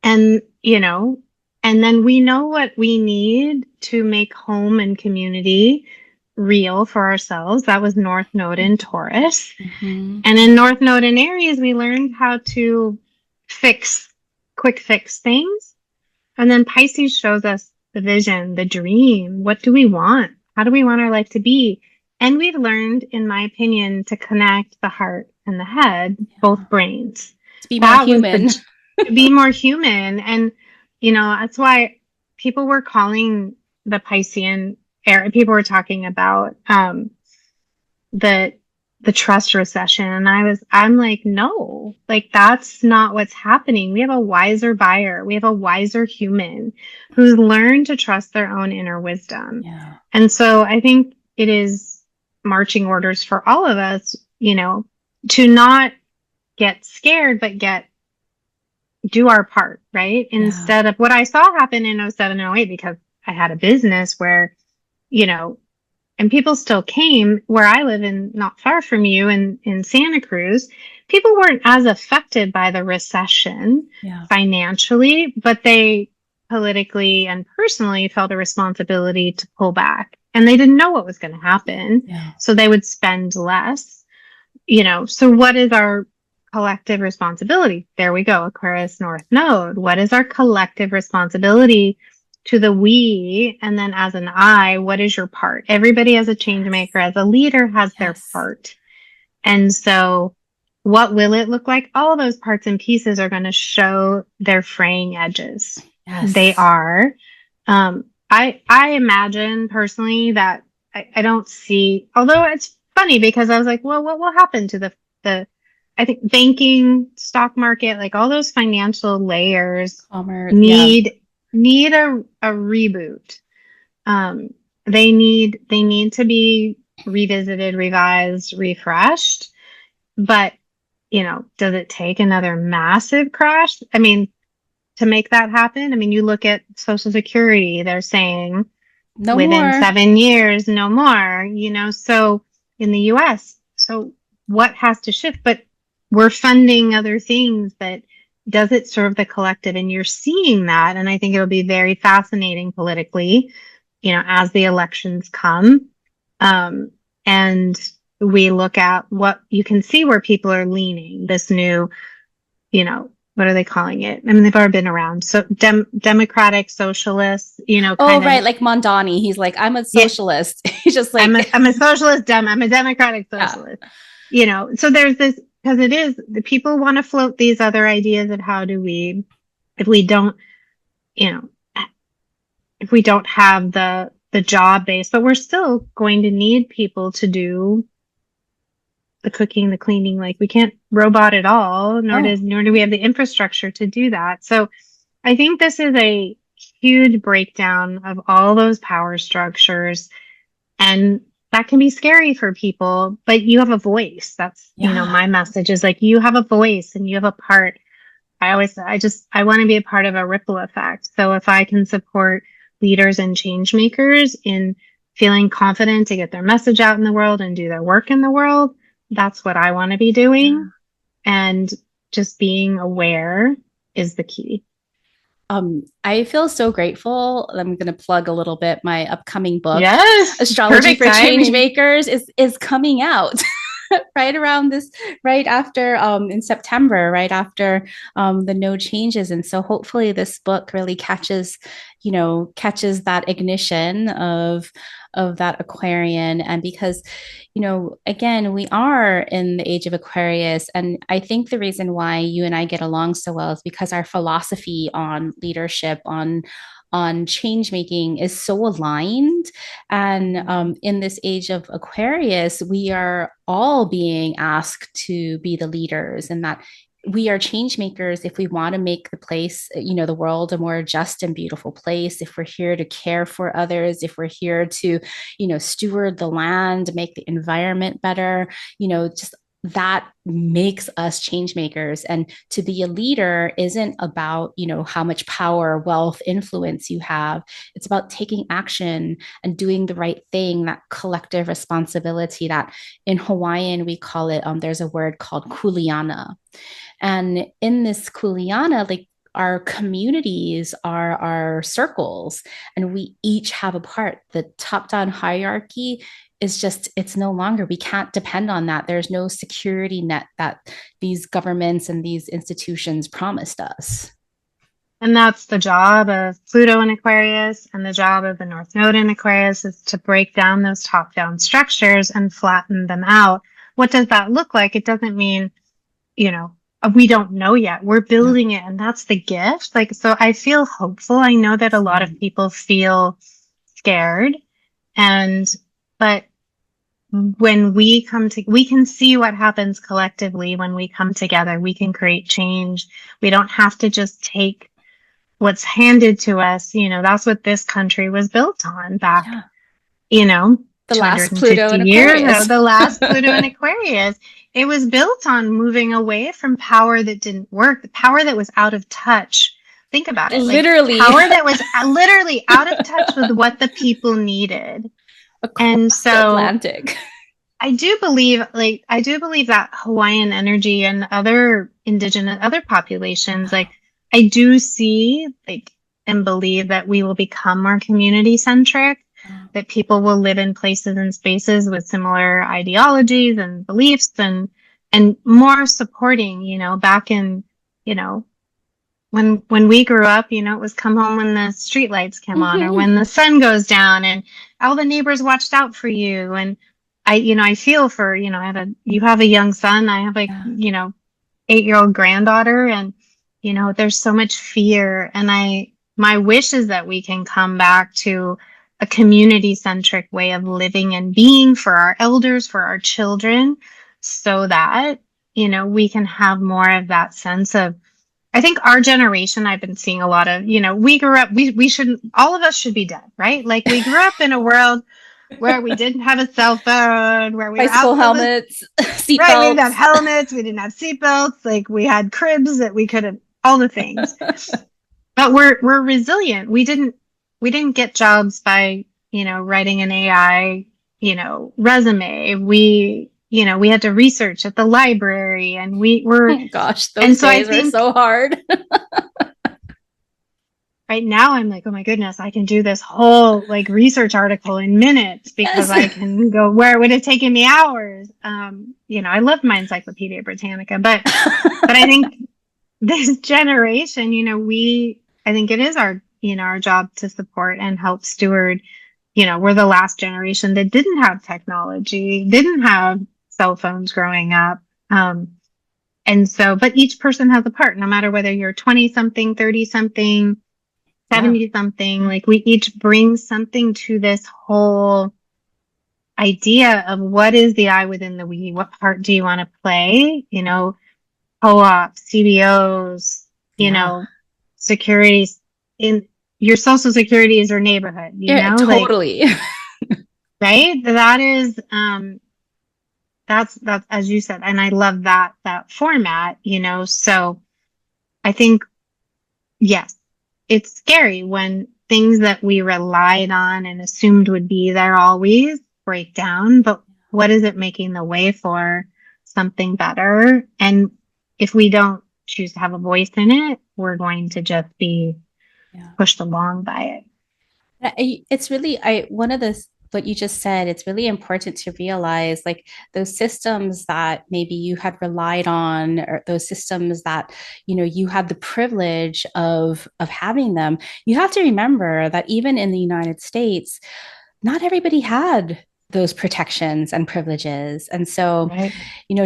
Speaker 1: And, and then we know what we need to make home and community real for ourselves. That was North Node in Taurus. And in North Node in Aries, we learned how to quick fix things. And then Pisces shows us the vision, the dream. What do we want? How do we want our life to be? And we've learned, in my opinion, to connect the heart and the head, both brains.
Speaker 2: To be more human.
Speaker 1: Be more human. And, that's why people were calling the Piscean era, people were talking about the trust recession. And I'm like, no, like that's not what's happening. We have a wiser buyer. We have a wiser human who's learned to trust their own inner wisdom.
Speaker 2: Yeah.
Speaker 1: And so I think it is marching orders for all of us, to not get scared, but do our part, right? Yeah. Instead of what I saw happen in 07 and 08, because I had a business where, and people still came where I live in, not far from you in Santa Cruz. People weren't as affected by the recession financially, but they politically and personally felt a responsibility to pull back. And they didn't know what was going to happen. Yeah. So they would spend less, So what is our collective responsibility? There we go. Aquarius North Node. What is our collective responsibility to the we? And then as an I, what is your part? Everybody as a change maker, as a leader has their part. And so what will it look like? All those parts and pieces are going to show their fraying edges. Yes. They are. I imagine personally that I don't see, although it's funny because I was like, well, what will happen to the I think banking, stock market, like all those financial layers need a reboot. They need to be revisited, revised, refreshed. But, does it take another massive crash? I mean, to make that happen, you look at Social Security, they're saying within 7 years, no more, so in the US. So what has to shift? But we're funding other things, but does it serve the collective? And you're seeing that. And I think it'll be very fascinating politically, as the elections come. And we look at what you can see where people are leaning, this new, what are they calling it? They've already been around. So democratic socialists,
Speaker 2: right. Like Mondani. He's like, I'm a socialist. He's just like,
Speaker 1: I'm a socialist. I'm a democratic socialist. So there's this, because it is, the people want to float these other ideas of how do we, if we don't have the job base, but we're still going to need people to do the cooking, the cleaning. Like we can't robot it all, nor do we have the infrastructure to do that. So I think this is a huge breakdown of all those power structures, and that can be scary for people, but you have a voice. That's, my message is like, you have a voice and you have a part. I want to be a part of a ripple effect. So if I can support leaders and change makers in feeling confident to get their message out in the world and do their work in the world, that's what I want to be doing. And just being aware is the key.
Speaker 2: I feel so grateful. I'm going to plug a little bit. My upcoming book,
Speaker 1: yes,
Speaker 2: Astrology for Change Makers, is coming out. right around this, right after in September, right after the node changes. And so hopefully this book really catches that ignition of that Aquarian. And because, again, we are in the age of Aquarius. And I think the reason why you and I get along so well is because our philosophy on leadership, on change making is so aligned. And in this age of Aquarius, we are all being asked to be the leaders, and that we are change makers if we want to make the place, the world, a more just and beautiful place. If we're here to care for others, if we're here to, steward the land, make the environment better, just that makes us change makers. And to be a leader isn't about, how much power, wealth, influence you have. It's about taking action and doing the right thing, that collective responsibility that in Hawaiian we call it, there's a word called kuleana. And in this kuleana, like, our communities are our circles, and we each have a part. The top down hierarchy is just, it's no longer, we can't depend on that. There's no security net that these governments and these institutions promised us.
Speaker 1: And that's the job of Pluto in Aquarius, and the job of the North Node in Aquarius is to break down those top-down structures and flatten them out. What does that look like? It doesn't mean, we don't know yet. We're building it, and that's the gift. Like, so I feel hopeful. I know that a lot of people feel scared, but when we we can see what happens collectively when we come together. We can create change. We don't have to just take what's handed to us. That's what this country was built on back,
Speaker 2: The last
Speaker 1: 250
Speaker 2: Pluto in
Speaker 1: years
Speaker 2: Aquarius.
Speaker 1: ago, the last Pluto in Aquarius. It was built on moving away from power that didn't work, the power that was out of touch. Think about it.
Speaker 2: Literally.
Speaker 1: Like, power that was literally out of touch with what the people needed.
Speaker 2: Across
Speaker 1: and so
Speaker 2: Atlantic.
Speaker 1: I do believe that Hawaiian energy and other indigenous, other populations, like, I do see, like, and believe that we will become more community centric, that people will live in places and spaces with similar ideologies and beliefs, and more supporting, back in, when we grew up, it was come home when the street lights came on, or when the sun goes down, and all the neighbors watched out for you. And I feel for, you have a young son. I have 8-year-old granddaughter, and, there's so much fear. And my wish is that we can come back to a community centric way of living and being for our elders, for our children, so that, we can have more of that sense of, I think our generation, I've been seeing a lot of, we grew up, we shouldn't, all of us should be dead, right? Like, we grew up in a world where we didn't have a cell phone, where we
Speaker 2: bicycle
Speaker 1: were out
Speaker 2: helmets, seatbelts.
Speaker 1: Right, we didn't have helmets, we didn't have seatbelts, like, we had cribs that we could have, all the things. But we're resilient. We didn't get jobs by, writing an AI, resume. We had to research at the library, and we were,
Speaker 2: oh gosh, those days were so hard.
Speaker 1: Right now I'm like, oh my goodness, I can do this whole, like, research article in minutes, because I can go where it would have taken me hours. I loved my Encyclopedia Britannica, but I think this generation, I think it is our job to support and help steward. We're the last generation that didn't have technology, didn't have cell phones growing up. And so, but each person has a part, no matter whether you're 20 something, 30 something, 70 something, like, we each bring something to this whole idea of what is the I within the we, what part do you want to play, co-ops, CBOs, securities, in your social security is your neighborhood,
Speaker 2: totally.
Speaker 1: Like, right? That is, that's, as you said, and I love that format, so I think, yes, it's scary when things that we relied on and assumed would be there always break down, but what is it making the way for? Something better. And if we don't choose to have a voice in it, we're going to just be pushed along by it.
Speaker 2: It's really, one of the what you just said, it's really important to realize like those systems that maybe you had relied on, or those systems that, you had the privilege of having them. You have to remember that even in the United States, not everybody had those protections and privileges. And so,
Speaker 1: Right.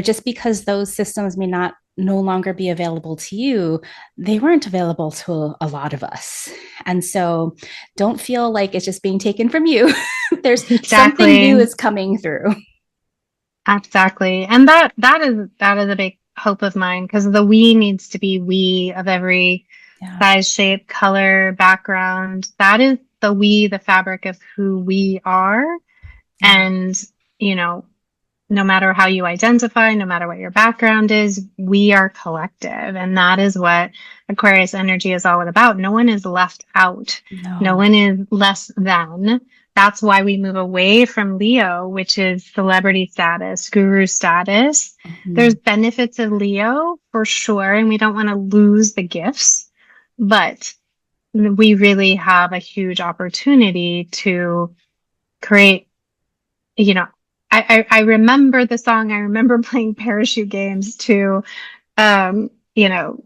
Speaker 2: just because those systems may not no longer be available to you, they weren't available to a lot of us. And so don't feel like it's just being taken from you. There's something new
Speaker 1: Exactly.
Speaker 2: is coming through.
Speaker 1: Exactly. And that is a big hope of mine, because the we needs to be we of every
Speaker 2: Yeah.
Speaker 1: size, shape, color, background. That is the we, the fabric of who we are.
Speaker 2: Yeah.
Speaker 1: And, you know, no matter how you identify, no matter what your background is, we are collective. And that is what Aquarius energy is all about. No one is left out. No
Speaker 2: No.
Speaker 1: one is less than. That's why we move away from Leo, which is celebrity status, guru status. There's
Speaker 2: Mhm.
Speaker 1: benefits of Leo for sure, and we don't want to lose the gifts, but we really have a huge opportunity to create, you know, I remember the song. I remember playing parachute games to, um, you know,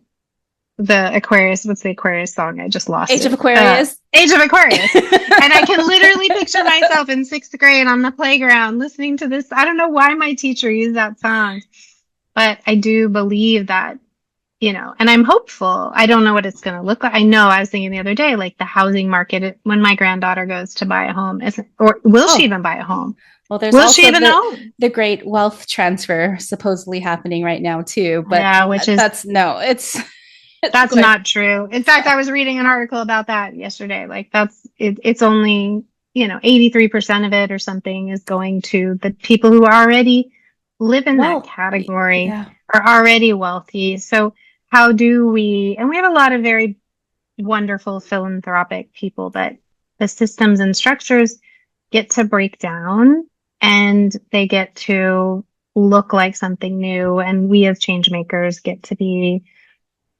Speaker 1: the Aquarius. What's the Aquarius song? I just lost
Speaker 2: Age of
Speaker 1: it.
Speaker 2: Aquarius.
Speaker 1: Age of Aquarius. And I can literally picture myself in sixth grade on the playground listening to this. I don't know why my teacher used that song, but I do believe that, and I'm hopeful. I don't know what it's going to look like. I know I was thinking the other day, like the housing market, when my granddaughter goes to buy a home, isn't, or will she
Speaker 2: Oh,
Speaker 1: even buy a home?
Speaker 2: well, there's
Speaker 1: Will she
Speaker 2: also
Speaker 1: even
Speaker 2: the
Speaker 1: know?
Speaker 2: the great wealth transfer supposedly happening right now too, but
Speaker 1: Yeah, which is
Speaker 2: that's no, it's
Speaker 1: that's
Speaker 2: going.
Speaker 1: not true. In fact, I was reading an article about that yesterday. Like it's only, 83% of it or something is going to the people who already live in that
Speaker 2: Well,
Speaker 1: category,
Speaker 2: yeah.
Speaker 1: are already wealthy. So how do we, and we have a lot of very wonderful philanthropic people, but the systems and structures get to break down, and they get to look like something new. And we as change makers get to be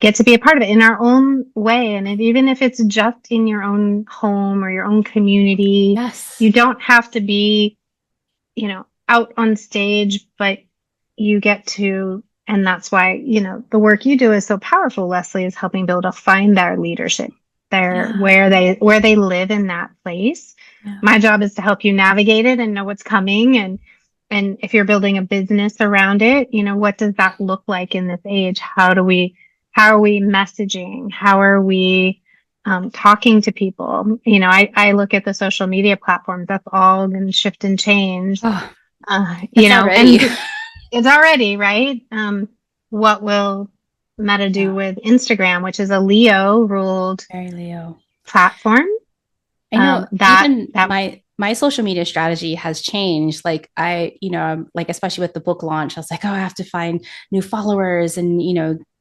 Speaker 1: a part of it in our own way. And even if it's just in your own home or your own community,
Speaker 2: Yes.
Speaker 1: you don't have to be, out on stage, but you get to, and that's why, the work you do is so powerful, Leslie, is helping people to find their leadership there,
Speaker 2: Yeah.
Speaker 1: where they live in that place.
Speaker 2: Yeah.
Speaker 1: My job is to help you navigate it and know what's coming. And if you're building a business around it, what does that look like in this age? How are we messaging? How are we talking to people? I look at the social media platforms. That's all going to shift and change.
Speaker 2: Oh,
Speaker 1: Uh, you
Speaker 2: it's
Speaker 1: know,
Speaker 2: already.
Speaker 1: and it's already right. What will Meta do
Speaker 2: Yeah,
Speaker 1: with Instagram, which is a Leo ruled
Speaker 2: very Leo.
Speaker 1: platform?
Speaker 2: I know
Speaker 1: That
Speaker 2: even
Speaker 1: that
Speaker 2: my social media strategy has changed. Like like especially with the book launch, I was like, oh, I have to find new followers and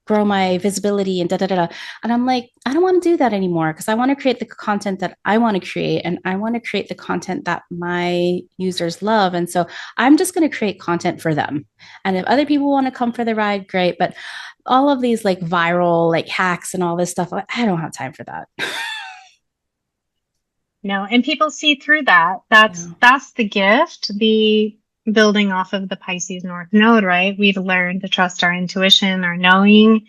Speaker 2: grow my visibility and da da da. Da. And I'm like, I don't want to do that anymore because I want to create the content that I want to create and I want to create the content that my users love. And so I'm just going to create content for them. And if other people want to come for the ride, great. But all of these like viral like hacks and all this stuff, I don't have time for that.
Speaker 1: and people see through that. That's
Speaker 2: Yeah.
Speaker 1: that's the gift. The building off of the Pisces North Node, right? We've learned to trust our intuition, our knowing,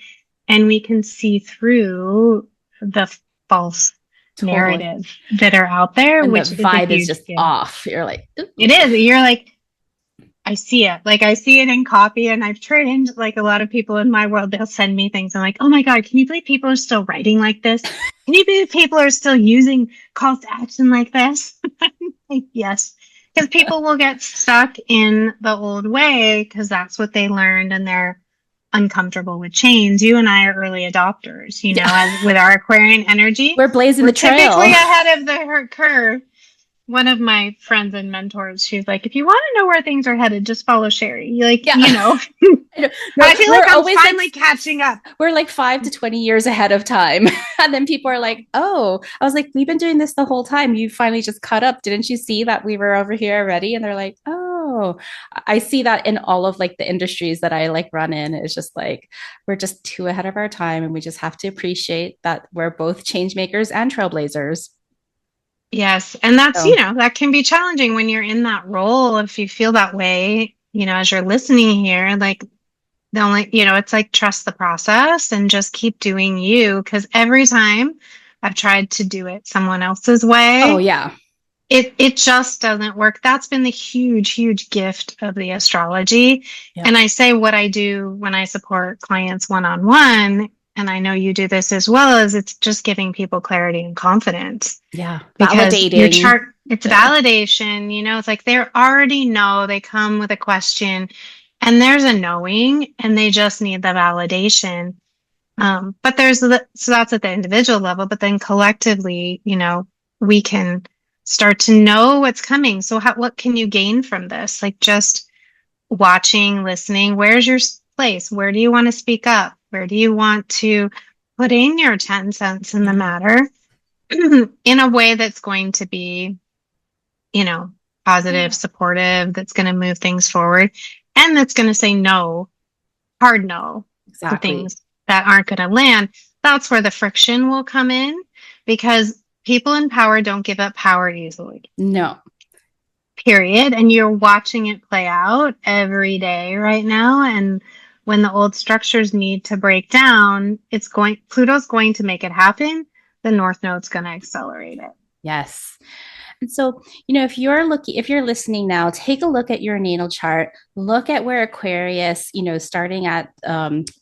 Speaker 1: and we can see through the false
Speaker 2: Totally.
Speaker 1: narrative that are out there,
Speaker 2: And the
Speaker 1: which is a
Speaker 2: vibe is
Speaker 1: huge
Speaker 2: just
Speaker 1: gift.
Speaker 2: off. You're like,
Speaker 1: It
Speaker 2: ooh.
Speaker 1: is. You're like, I see it. Like I see it in copy, and I've trained like a lot of people in my world. They'll send me things. I'm like, oh my God, can you believe people are still writing like this? Can you believe people are still using calls to action like this? Like, yes, because people will get stuck in the old way because that's what they learned, and they're uncomfortable with change. You and I are early adopters,
Speaker 2: Yeah.
Speaker 1: as with our Aquarian energy,
Speaker 2: We're blazing
Speaker 1: we're
Speaker 2: the trail.
Speaker 1: typically ahead of the curve. One of my friends and mentors, she's like, if you want to know where things are headed, just follow Sheri. Like,
Speaker 2: Yeah. No,
Speaker 1: I feel like
Speaker 2: we're
Speaker 1: I'm
Speaker 2: always like
Speaker 1: finally catching up.
Speaker 2: we're like 5 to 20 years ahead of time. And then people are like, oh, I was like, we've been doing this the whole time. You finally just caught up. Didn't you see that we were over here already? And they're like, oh, I see that in all of like the industries that I like run in. It's just like we're just too ahead of our time. And we just have to appreciate that we're both change makers and trailblazers.
Speaker 1: Yes. And that's,
Speaker 2: So,
Speaker 1: that can be challenging when you're in that role. If you feel that way, as you're listening here, like the only, it's like trust the process and just keep doing you. Cause every time I've tried to do it someone else's
Speaker 2: oh
Speaker 1: way,
Speaker 2: yeah.
Speaker 1: it just doesn't work. That's been the huge, huge gift of the astrology.
Speaker 2: Yep.
Speaker 1: And I say what I do when I support clients one-on-one, and I know you do this as well, as it's just giving people clarity and confidence
Speaker 2: Yeah.
Speaker 1: because your
Speaker 2: Validating.
Speaker 1: chart, it's validation, it's like they already know, they come with a question and there's a knowing and they just need the validation. But so that's at the individual level, but then collectively, we can start to know what's coming. So what can you gain from this? Like just watching, listening, where's your place? Where do you want to speak up? Where do you want to put in your 10 cents in the
Speaker 2: Yeah.
Speaker 1: matter in a way that's going to be, you know, positive,
Speaker 2: Yeah.
Speaker 1: supportive, that's going to move things forward and that's going to say no, hard no to
Speaker 2: Exactly.
Speaker 1: things that aren't going to land. That's where the friction will come in because people in power don't give up power easily,
Speaker 2: No.
Speaker 1: period. And you're watching it play out every day right now. And when the old structures need to break down, Pluto's going to make it happen. The North Node's going to accelerate it.
Speaker 2: Yes. And so, if you're listening now, take a look at your natal chart. Look at where Aquarius, starting at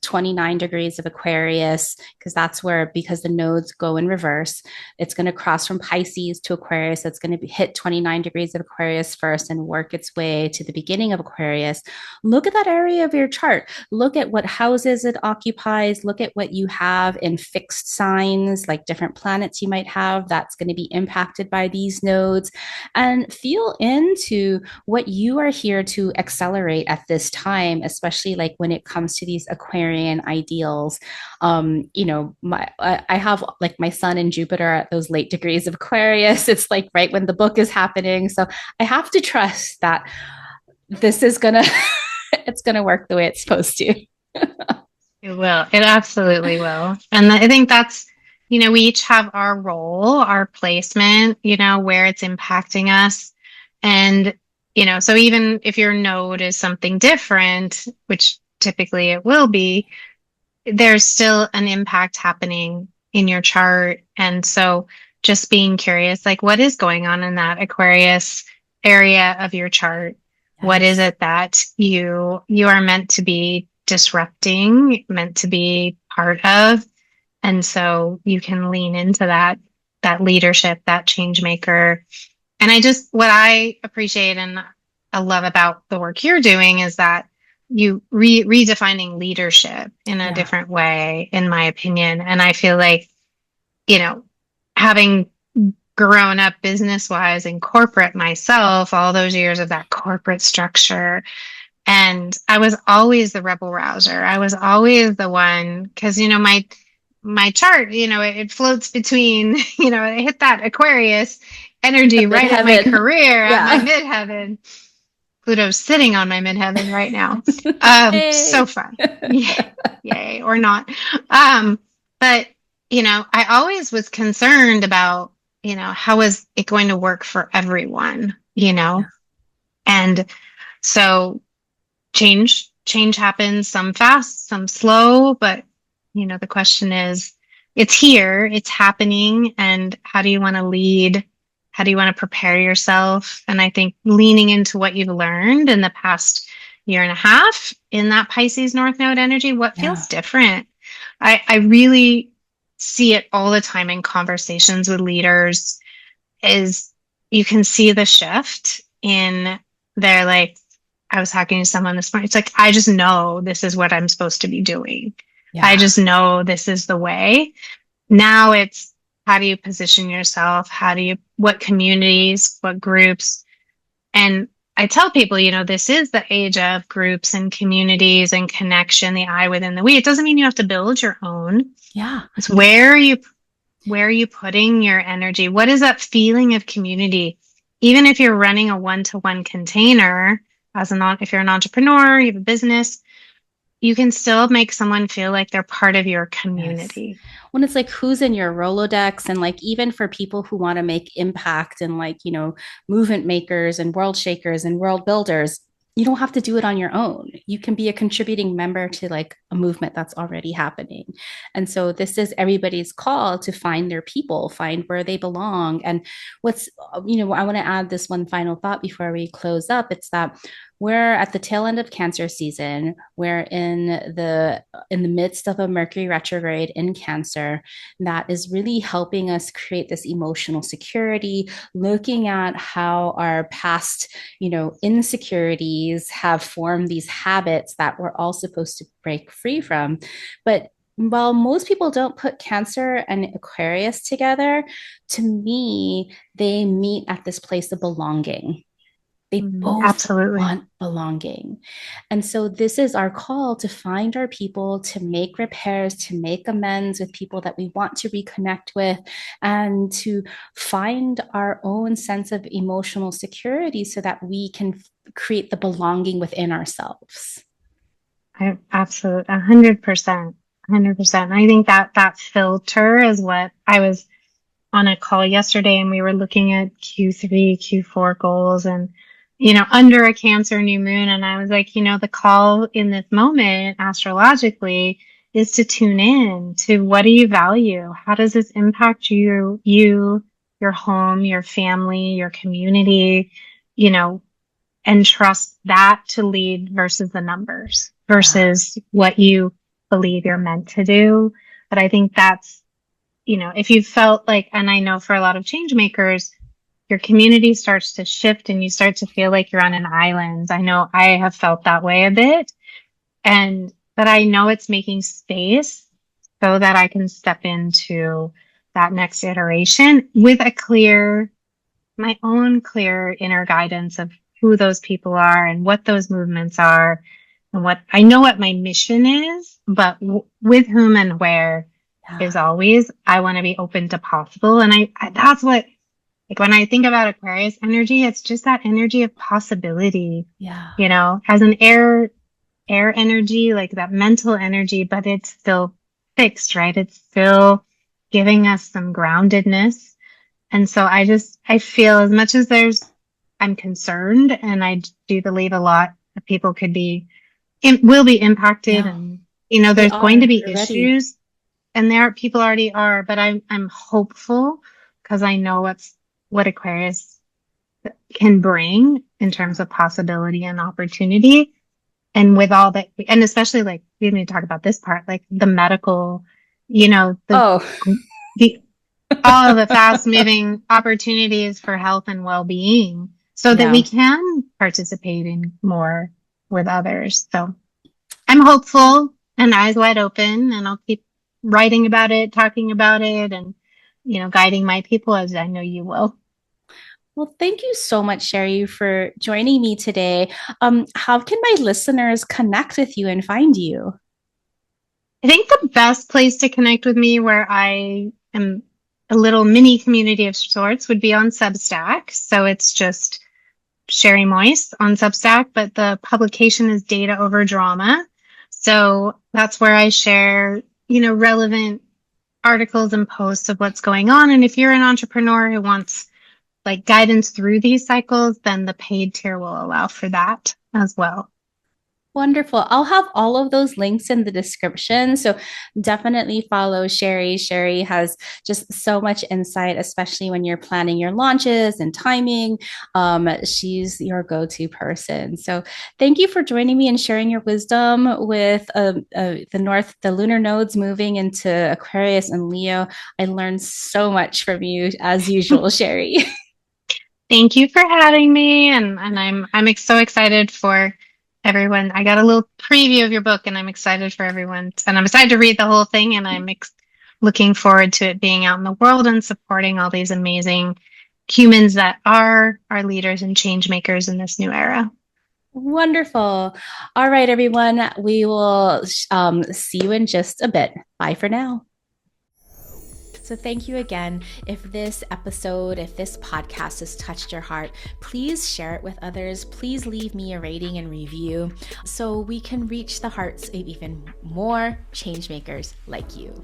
Speaker 2: 29 degrees of Aquarius, because the nodes go in reverse, it's going to cross from Pisces to Aquarius. It's going to hit 29 degrees of Aquarius first and work its way to the beginning of Aquarius. Look at that area of your chart. Look at what houses it occupies. Look at what you have in fixed signs, like different planets you might have that's going to be impacted by these nodes, and feel into what you are here to accelerate at this time, especially like when it comes to these Aquarian ideals. I have like my sun and Jupiter at those late degrees of Aquarius. It's like right when the book is happening. So I have to trust that this is gonna it's gonna work the way it's supposed to.
Speaker 1: It will. It absolutely will. And I think that's, we each have our role, our placement, where it's impacting us. And, so even if your node is something different, which typically it will be, there's still an impact happening in your chart. And so just being curious, like what is going on in that Aquarius area of your chart? What is
Speaker 2: Yes.
Speaker 1: it that you are meant to be disrupting, meant to be part of? And so you can lean into that leadership, that change maker. And what I appreciate and I love about the work you're doing is that you redefining leadership in a
Speaker 2: Yeah.
Speaker 1: different way, in my opinion. And I feel like, you know, having grown up business wise in corporate myself, all those years of that corporate structure, and I was always the rebel rouser. I was always the one because, my chart, it floats between, I hit that Aquarius
Speaker 2: The
Speaker 1: energy right at my
Speaker 2: midheaven.
Speaker 1: career, at my
Speaker 2: Yeah.
Speaker 1: midheaven. Pluto's sitting on my midheaven right now. So
Speaker 2: Hey.
Speaker 1: fun. Yay, yay, or not. But, I always was concerned about, how is it going to work for everyone,
Speaker 2: Yeah.
Speaker 1: And so change happens, some fast, some slow, but, the question is, it's here, it's happening, and how do you want to lead? How do you want to prepare yourself? And I think leaning into what you've learned in the past year and a half in that Pisces North Node energy, what
Speaker 2: Yeah.
Speaker 1: feels different? I really see it all the time in conversations with leaders is you can see the shift in their like, I was talking to someone this morning. It's like, I just know this is what I'm supposed to be doing. I
Speaker 2: Yeah.
Speaker 1: just know this is the way. Now it's how do you position yourself? What communities, what groups? And I tell people, this is the age of groups and communities and connection, the I within the we. It doesn't mean you have to build your own.
Speaker 2: Yeah.
Speaker 1: It's where are you putting your energy? What is that feeling of community? Even if you're running a one-to-one container, if you're an entrepreneur, you have a business, you can still make someone feel like they're part of your
Speaker 2: Yes.
Speaker 1: community.
Speaker 2: When it's like who's in your Rolodex, and like even for people who want to make impact and like, movement makers and world shakers and world builders, you don't have to do it on your own. You can be a contributing member to like a movement that's already happening. And so this is everybody's call to find their people, find where they belong. And what's, I want to add this one final thought before we close up. It's that we're at the tail end of Cancer season. We're in the midst of a Mercury retrograde in Cancer that is really helping us create this emotional security, looking at how our past, insecurities have formed these habits that we're all supposed to break free from. But while most people don't put Cancer and Aquarius together, to me, they meet at this place of belonging. They both
Speaker 1: Absolutely.
Speaker 2: want belonging. And so this is our call to find our people, to make repairs, to make amends with people that we want to reconnect with, and to find our own sense of emotional security so that we can create the belonging within ourselves.
Speaker 1: I absolutely 100%. 100%. I think that that filter is what I was on a call yesterday, and we were looking at Q3, Q4 goals, and under a Cancer new moon. And I was like, the call in this moment astrologically is to tune in to what do you value? How does this impact you, your home, your family, your community, you know, and trust that to lead versus the numbers
Speaker 2: Yeah.
Speaker 1: versus what you believe you're meant to do. But I think that's, if you felt like, and I know for a lot of change makers, your community starts to shift and you start to feel like you're on an island. I know I have felt that way a bit. But I know it's making space so that I can step into that next iteration with my own clear inner guidance of who those people are and what those movements are and what I know what my mission is, but with whom and where
Speaker 2: Yeah.
Speaker 1: is always, I want to be open to possible. And that's what, like when I think about Aquarius energy, it's just that energy of possibility,
Speaker 2: Yeah.
Speaker 1: as an air energy, like that mental energy, but it's still fixed, right? It's still giving us some groundedness. And so I feel as much as I'm concerned and I do believe a lot of people will be impacted
Speaker 2: Yeah.
Speaker 1: and,
Speaker 2: They
Speaker 1: there's going to
Speaker 2: are
Speaker 1: be
Speaker 2: already.
Speaker 1: issues and people already are, but I'm hopeful because I know what Aquarius can bring in terms
Speaker 2: Yeah.
Speaker 1: of possibility and opportunity. And with all that, and especially like we didn't even talk about this part, like the medical, you know, the
Speaker 2: Oh,
Speaker 1: the all of the fast moving opportunities for health and well-being so that we
Speaker 2: yeah.
Speaker 1: can participate in more with others. So I'm hopeful and eyes wide open, and I'll keep writing about it, talking about it, and guiding my people as I know you will.
Speaker 2: Well, thank you so much, Sheri, for joining me today. How can my listeners connect with you and find you?
Speaker 1: I think the best place to connect with me where I am a little mini community of sorts would be on Substack. So it's just Sheri Moise on Substack, but the publication is Data Over Drama. So that's where I share, relevant articles and posts of what's going on. And if you're an entrepreneur who wants like guidance through these cycles, then the paid tier will allow for that as well.
Speaker 2: Wonderful. I'll have all of those links in the description. So definitely follow Sheri. Sheri has just so much insight, especially when you're planning your launches and timing. She's your go-to person. So thank you for joining me and sharing your wisdom with the lunar nodes moving into Aquarius and Leo. I learned so much from you as usual, Sheri.
Speaker 1: Thank you for having me, and I'm so excited for everyone. I got a little preview of your book, and I'm excited for everyone, and I'm excited to read the whole thing, and looking forward to it being out in the world and supporting all these amazing humans that are our leaders and change makers in this new era.
Speaker 2: Wonderful. All right, everyone. We will see you in just a bit. Bye for now. So thank you again. If this episode, if this podcast has touched your heart, please share it with others. Please leave me a rating and review so we can reach the hearts of even more change makers like you.